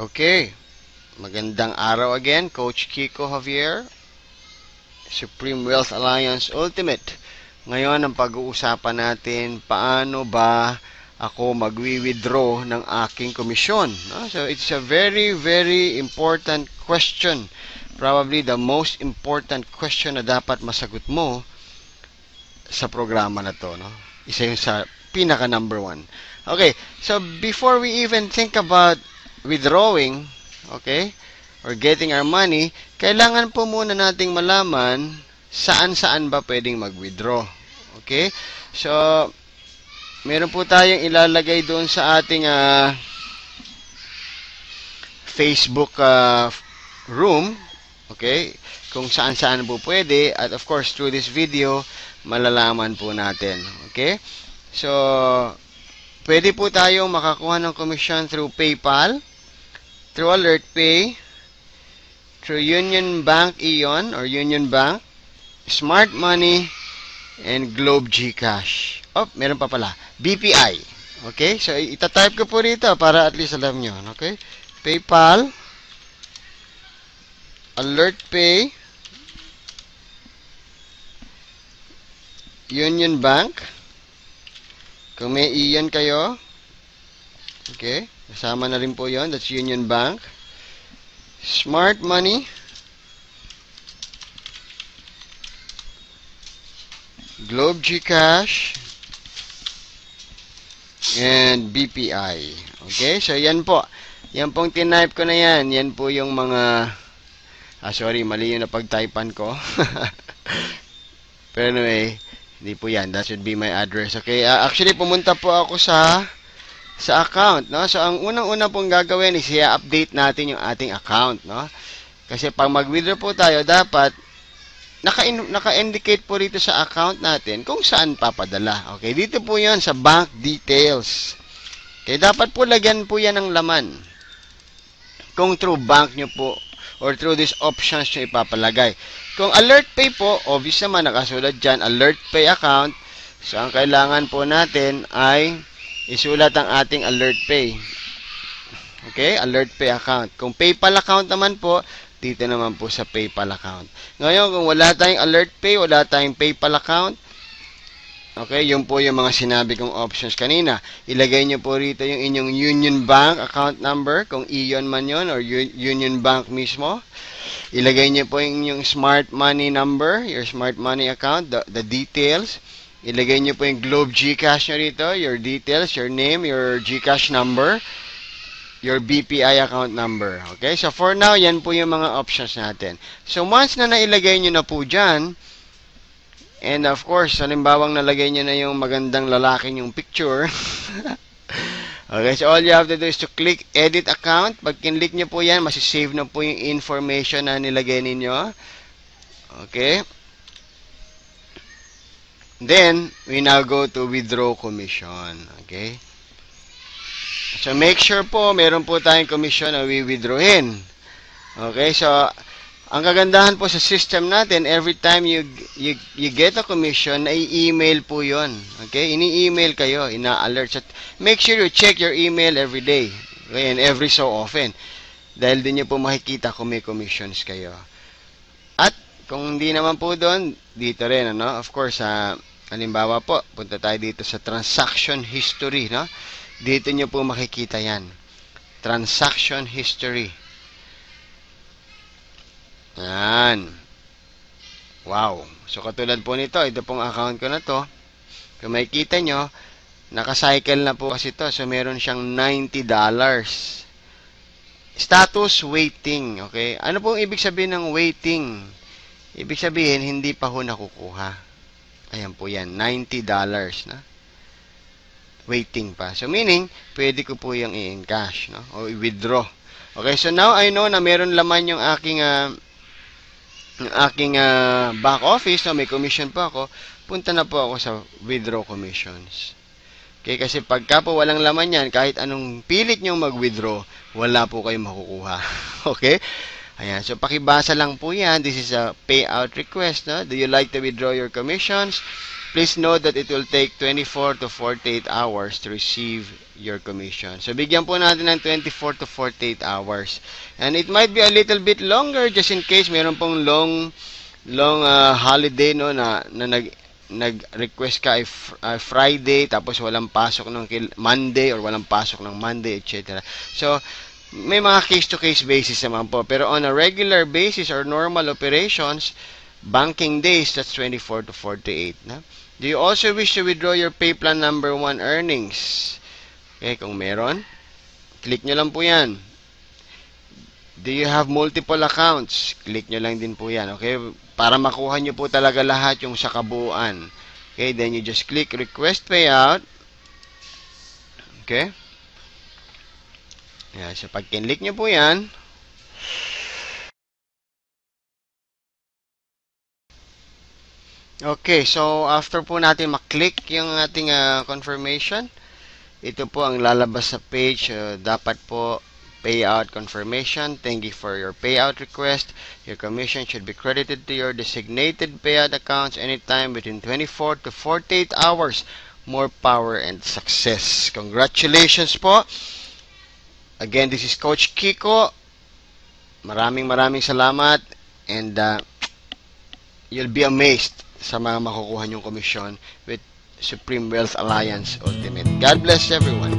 Okay, magandang araw again, Coach Kiko Javier, Supreme Wealth Alliance Ultimate. Ngayon, ang pag-uusapan natin, paano ba ako magwi-withdraw ng aking komisyon? So, it's a very, very important question. Probably the most important question na dapat masagot mo sa programa na to. No? Isa yung sa pinaka number one. Okay, so before we even think about withdrawing, okay, or getting our money, kailangan po muna nating malaman saan-saan ba pwedeng mag-withdraw. Okay? So, meron po tayong ilalagay doon sa ating Facebook room, okay, kung saan-saan po pwede, at of course, through this video, malalaman po natin. Okay? So, pwede po tayong makakuha ng komisyon through PayPal, through AlertPay, through Union Bank Ion or Union Bank, Smart Money, and Globe GCash. Oh, meron pa pala. BPI. Okay? So, itatype ko po rito para at least alam nyo. Okay? PayPal, AlertPay, Union Bank. Kung may Ion kayo, okay? Kasama na rin po yon. That's Union Bank. Smart Money. Globe GCash. And BPI. Okay? So, yan po. Yan pong tinype ko na yan. Yan po yung mga... sorry, mali yung napag-typean ko. Pero anyway, hindi po yan. That should be my address. Okay? Actually, pumunta po ako sa account, no? So, ang unang-una pong gagawin is i-update natin yung ating account, no? Kasi pag mag-withdraw po tayo, dapat naka-indicate po rito sa account natin kung saan papadala. Okay? Dito po yan sa bank details. Okay? Dapat po lagyan po yan ng laman. Kung through bank nyo po or through these options nyo ipapalagay. Kung AlertPay po, obvious naman nakasulat dyan, AlertPay account. So, ang kailangan po natin ay isulat ang ating AlertPay. Okay? AlertPay account. Kung PayPal account naman po, dito naman po sa PayPal account. Ngayon, kung wala tayong AlertPay, wala tayong PayPal account, okay, yun po yung mga sinabi kong options kanina. Ilagay nyo po rito yung inyong Union Bank account number, kung Ion man yun, or Union Bank mismo. Ilagay nyo po yung inyong Smart Money number, your Smart Money account, the details. Ilagay nyo po yung Globe GCash nyo rito, your details, your name, your GCash number, your BPI account number. Okay? So, for now, yan po yung mga options natin. So, once na nailagay nyo na po dyan, and of course, halimbawang nalagay nyo na yung magandang lalaking yung picture, okay, so all you have to do is to click Edit Account. Pag kinlik nyo po yan, masisave na po yung information na nilagay ninyo. Okay? Then, we now go to withdraw commission. Okay? So, make sure po, meron po tayong commission na withdrawin. Okay? So, ang kagandahan po sa system natin, every time you get a commission, i-email po yon. Okay? Ini-email kayo, ina-alert. So, make sure you check your email every day. Okay? And every so often. Dahil din nyo po makikita kung may commissions kayo. At, kung hindi naman po doon, dito rin, ano? Of course, halimbawa po, punta tayo dito sa transaction history, no? Dito nyo po makikita yan. Transaction history. Yan. Wow. So, katulad po nito, ito pong account ko na to. Kung makikita nyo, nakacycle na po kasi to. So, meron siyang $90. Status waiting. Okay? Ano pong ibig sabihin ng waiting? Ibig sabihin, hindi pa ho nakukuha. Ayan po yan, $90 na. Waiting pa. So, meaning, pwede ko po yung i-encash, no? O i-withdraw. Okay, so now I know na meron laman yung aking back office, no? May commission pa ako. Punta na po ako sa withdraw commissions. Okay, kasi pagka po walang laman yan, kahit anong pilit nyong mag-withdraw, wala po kayong makukuha. Okay? Ayan, so pakibasa lang po yan. This is a payout request, no? Do you like to withdraw your commissions? please note that it will take 24 to 48 hours to receive your commission. So, bigyan po natin ng 24 to 48 hours. And it might be a little bit longer just in case meron pong long holiday, no, na nag-request ka ay Friday, tapos walang pasok ng Monday, or walang pasok ng Monday, etc. So, may mga case-to-case basis naman po. Pero on a regular basis or normal operations, banking days, that's 24 to 48. Na? Do you also wish to withdraw your pay plan number 1 earnings? Okay, kung meron, click nyo lang po yan. Do you have multiple accounts? Click nyo lang din po yan. Okay, para makuha nyo po talaga lahat yung sa kabuuan. Okay, then you just click request payout. Okay. Yan, so pag kinlik nyo po yan, okay, so after po natin maklik yung ating confirmation, ito po ang lalabas sa page. Dapat po payout confirmation. Thank you for your payout request. Your commission should be credited to your designated payout accounts anytime between 24 to 48 hours. More power and success. Congratulations po. Again, this is Coach Kiko. Maraming salamat, and you'll be amazed sa mga makukuha nyong komisyon with Supreme Wealth Alliance Ultimate. God bless everyone.